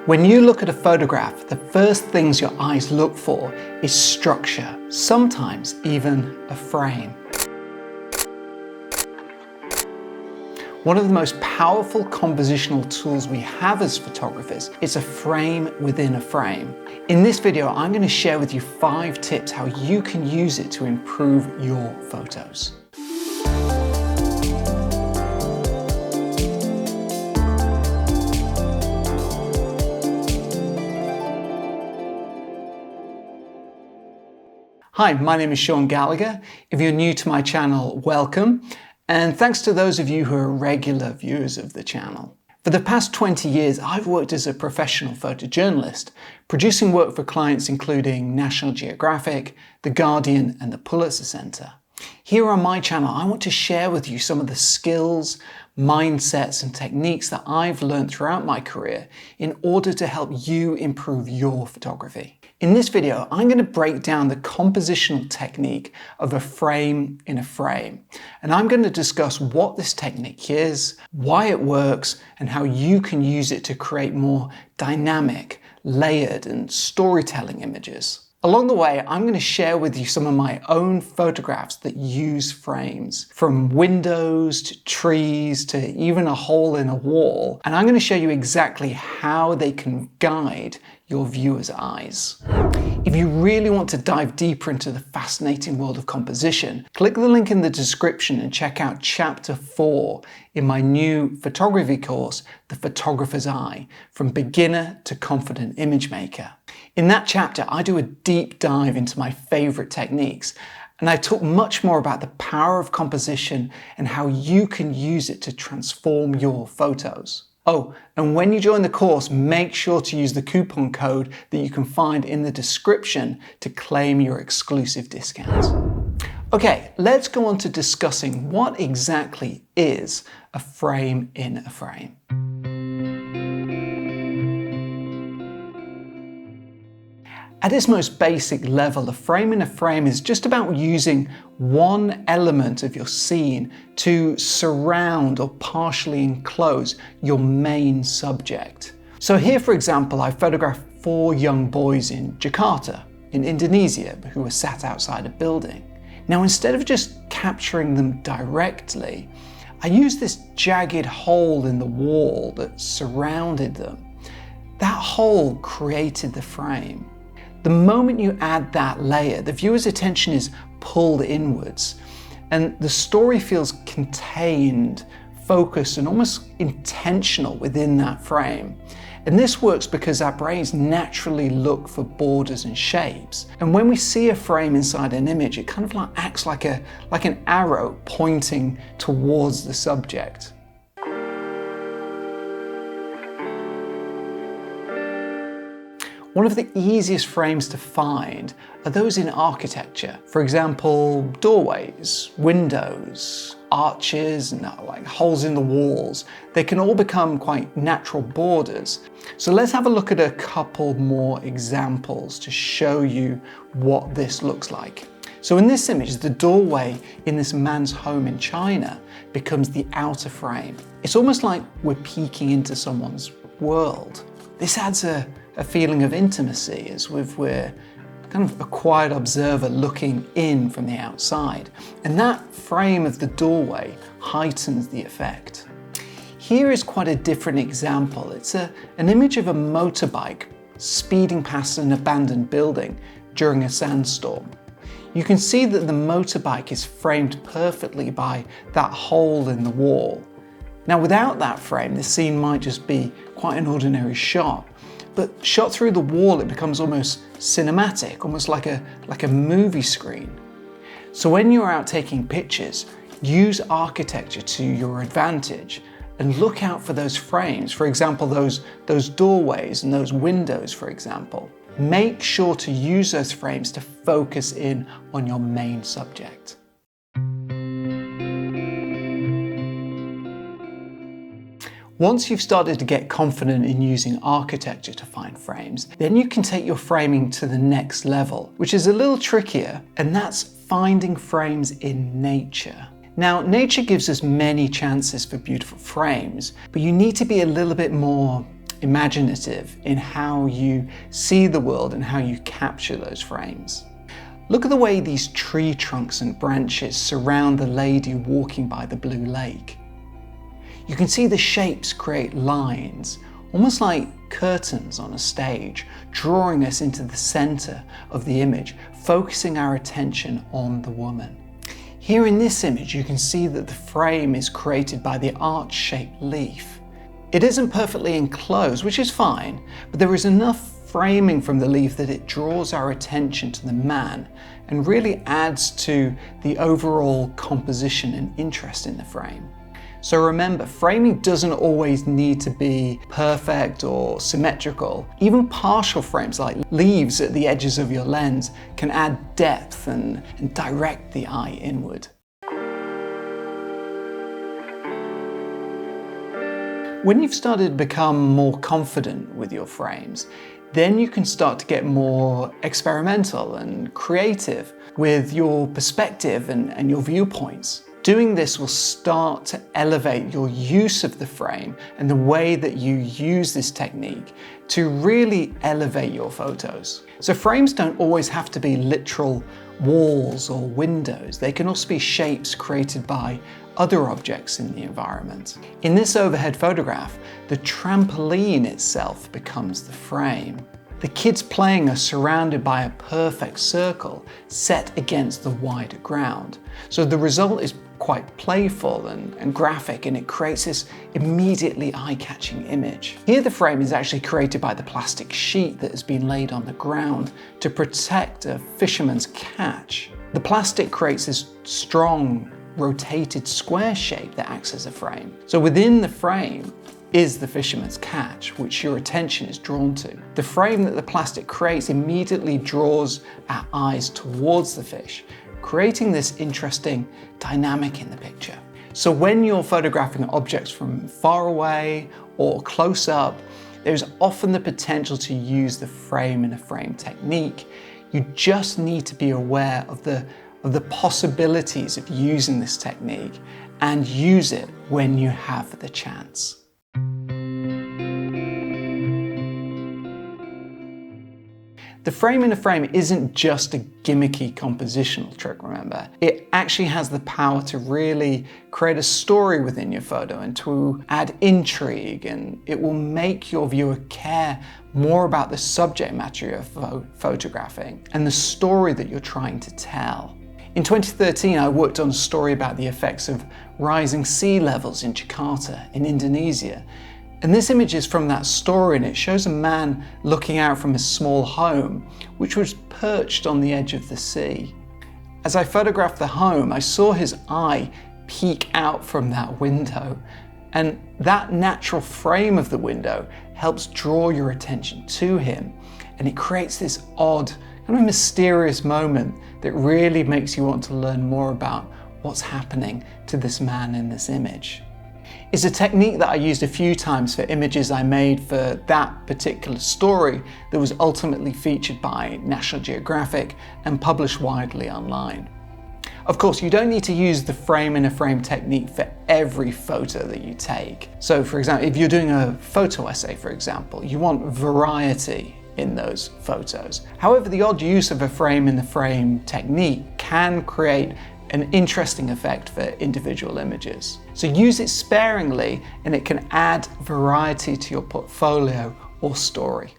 When you look at a photograph, the first things your eyes look for is structure, sometimes even a frame. One of the most powerful compositional tools we have as photographers is a frame within a frame. In this video, I'm going to share with you 5 tips how you can use it to improve your photos. Hi, my name is Sean Gallagher. If you're new to my channel, welcome. And thanks to those of you who are regular viewers of the channel. For the past 20 years, I've worked as a professional photojournalist, producing work for clients including National Geographic, The Guardian, and the Pulitzer Center. Here on my channel, I want to share with you some of the skills, mindsets, and techniques that I've learned throughout my career in order to help you improve your photography. In this video, I'm going to break down the compositional technique of a frame in a frame. And I'm going to discuss what this technique is, why it works, and how you can use it to create more dynamic, layered, and storytelling images. Along the way, I'm going to share with you some of my own photographs that use frames, from windows to trees to even a hole in a wall. And I'm going to show you exactly how they can guide your viewer's eyes. If you really want to dive deeper into the fascinating world of composition, click the link in the description and check out Chapter 4 in my new photography course, The Photographer's Eye, From Beginner to Confident Image Maker. In that chapter, I do a deep dive into my favorite techniques, and I talk much more about the power of composition and how you can use it to transform your photos. Oh, and when you join the course, make sure to use the coupon code that you can find in the description to claim your exclusive discounts. Okay, let's go on to discussing what exactly is a frame in a frame. At its most basic level, a frame in a frame is just about using one element of your scene to surround or partially enclose your main subject. So here, for example, I photographed 4 young boys in Jakarta, in Indonesia, who were sat outside a building. Now, instead of just capturing them directly, I used this jagged hole in the wall that surrounded them. That hole created the frame. The moment you add that layer, the viewer's attention is pulled inwards, and the story feels contained, focused, and almost intentional within that frame. And this works because our brains naturally look for borders and shapes. And when we see a frame inside an image, it kind of acts like an arrow pointing towards the subject. One of the easiest frames to find are those in architecture. For example, doorways, windows, arches, and like holes in the walls. They can all become quite natural borders. So let's have a look at a couple more examples to show you what this looks like. So in this image, the doorway in this man's home in China becomes the outer frame. It's almost like we're peeking into someone's world. This adds a feeling of intimacy as if we're kind of a quiet observer looking in from the outside. And that frame of the doorway heightens the effect. Here is quite a different example. It's an image of a motorbike speeding past an abandoned building during a sandstorm. You can see that the motorbike is framed perfectly by that hole in the wall. Now, without that frame, the scene might just be quite an ordinary shot. But shot through the wall, it becomes almost cinematic, almost like a movie screen. So when you're out taking pictures, use architecture to your advantage and look out for those frames. For example, those doorways and those windows, for example. Make sure to use those frames to focus in on your main subject. Once you've started to get confident in using architecture to find frames, then you can take your framing to the next level, which is a little trickier, and that's finding frames in nature. Now, nature gives us many chances for beautiful frames, but you need to be a little bit more imaginative in how you see the world and how you capture those frames. Look at the way these tree trunks and branches surround the lady walking by the blue lake. You can see the shapes create lines, almost like curtains on a stage, drawing us into the center of the image, focusing our attention on the woman. Here in this image, you can see that the frame is created by the arch-shaped leaf. It isn't perfectly enclosed, which is fine, but there is enough framing from the leaf that it draws our attention to the man and really adds to the overall composition and interest in the frame. So remember, framing doesn't always need to be perfect or symmetrical. Even partial frames like leaves at the edges of your lens can add depth and direct the eye inward. When you've started to become more confident with your frames, then you can start to get more experimental and creative with your perspective and your viewpoints. Doing this will start to elevate your use of the frame and the way that you use this technique to really elevate your photos. So frames don't always have to be literal walls or windows. They can also be shapes created by other objects in the environment. In this overhead photograph, the trampoline itself becomes the frame. The kids playing are surrounded by a perfect circle set against the wider ground. So the result is quite playful and graphic, and it creates this immediately eye-catching image. Here the frame is actually created by the plastic sheet that has been laid on the ground to protect a fisherman's catch. The plastic creates this strong, rotated square shape that acts as a frame. So within the frame is the fisherman's catch, which your attention is drawn to. The frame that the plastic creates immediately draws our eyes towards the fish, creating this interesting dynamic in the picture. So when you're photographing objects from far away or close up, there's often the potential to use the frame in a frame technique. You just need to be aware of the possibilities of using this technique and use it when you have the chance. The frame in a frame isn't just a gimmicky compositional trick, remember. It actually has the power to really create a story within your photo and to add intrigue, and it will make your viewer care more about the subject matter you're photographing and the story that you're trying to tell. In 2013, I worked on a story about the effects of rising sea levels in Jakarta in Indonesia. And this image is from that story, and it shows a man looking out from his small home, which was perched on the edge of the sea. As I photographed the home, I saw his eye peek out from that window, and that natural frame of the window helps draw your attention to him, and it creates this odd, kind of mysterious moment that really makes you want to learn more about what's happening to this man in this image. It's a technique that I used a few times for images I made for that particular story that was ultimately featured by National Geographic and published widely online. Of course, you don't need to use the frame in a frame technique for every photo that you take. So for example, if you're doing a photo essay, for example, you want variety in those photos. However, the odd use of a frame in the frame technique can create an interesting effect for individual images. So use it sparingly, and it can add variety to your portfolio or story.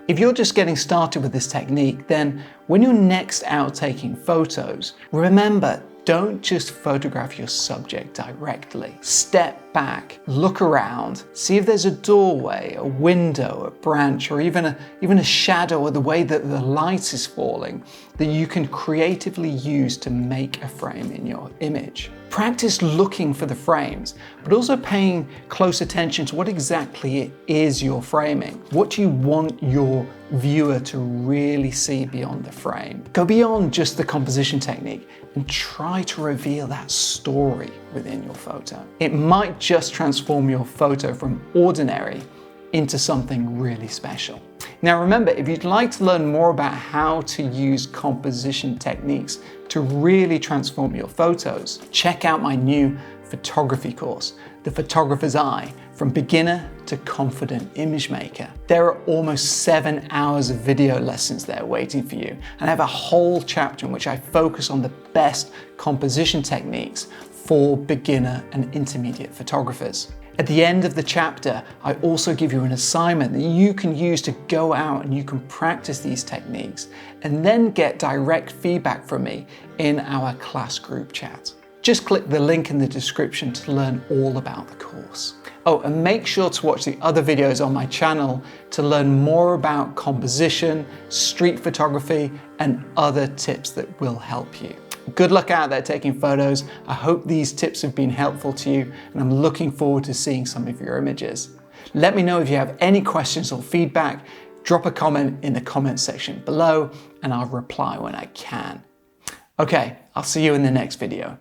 If you're just getting started with this technique, then when you're next out taking photos, remember, don't just photograph your subject directly. Step back, look around, see if there's a doorway, a window, a branch, or even a shadow, or the way that the light is falling that you can creatively use to make a frame in your image. Practice looking for the frames, but also paying close attention to what exactly it is you're framing. What do you want your viewer to really see beyond the frame? Go beyond just the composition technique and try to reveal that story within your photo. It might just transform your photo from ordinary into something really special. Now remember, if you'd like to learn more about how to use composition techniques to really transform your photos, check out my new photography course, The Photographer's Eye, from beginner to confident image maker. There are almost 7 hours of video lessons there waiting for you, and I have a whole chapter in which I focus on the best composition techniques for beginner and intermediate photographers. At the end of the chapter, I also give you an assignment that you can use to go out and you can practice these techniques and then get direct feedback from me in our class group chat. Just click the link in the description to learn all about the course. Oh, and make sure to watch the other videos on my channel to learn more about composition, street photography, and other tips that will help you. Good luck out there taking photos. I hope these tips have been helpful to you, and I'm looking forward to seeing some of your images. Let me know if you have any questions or feedback. Drop a comment in the comment section below, and I'll reply when I can. Okay, I'll see you in the next video.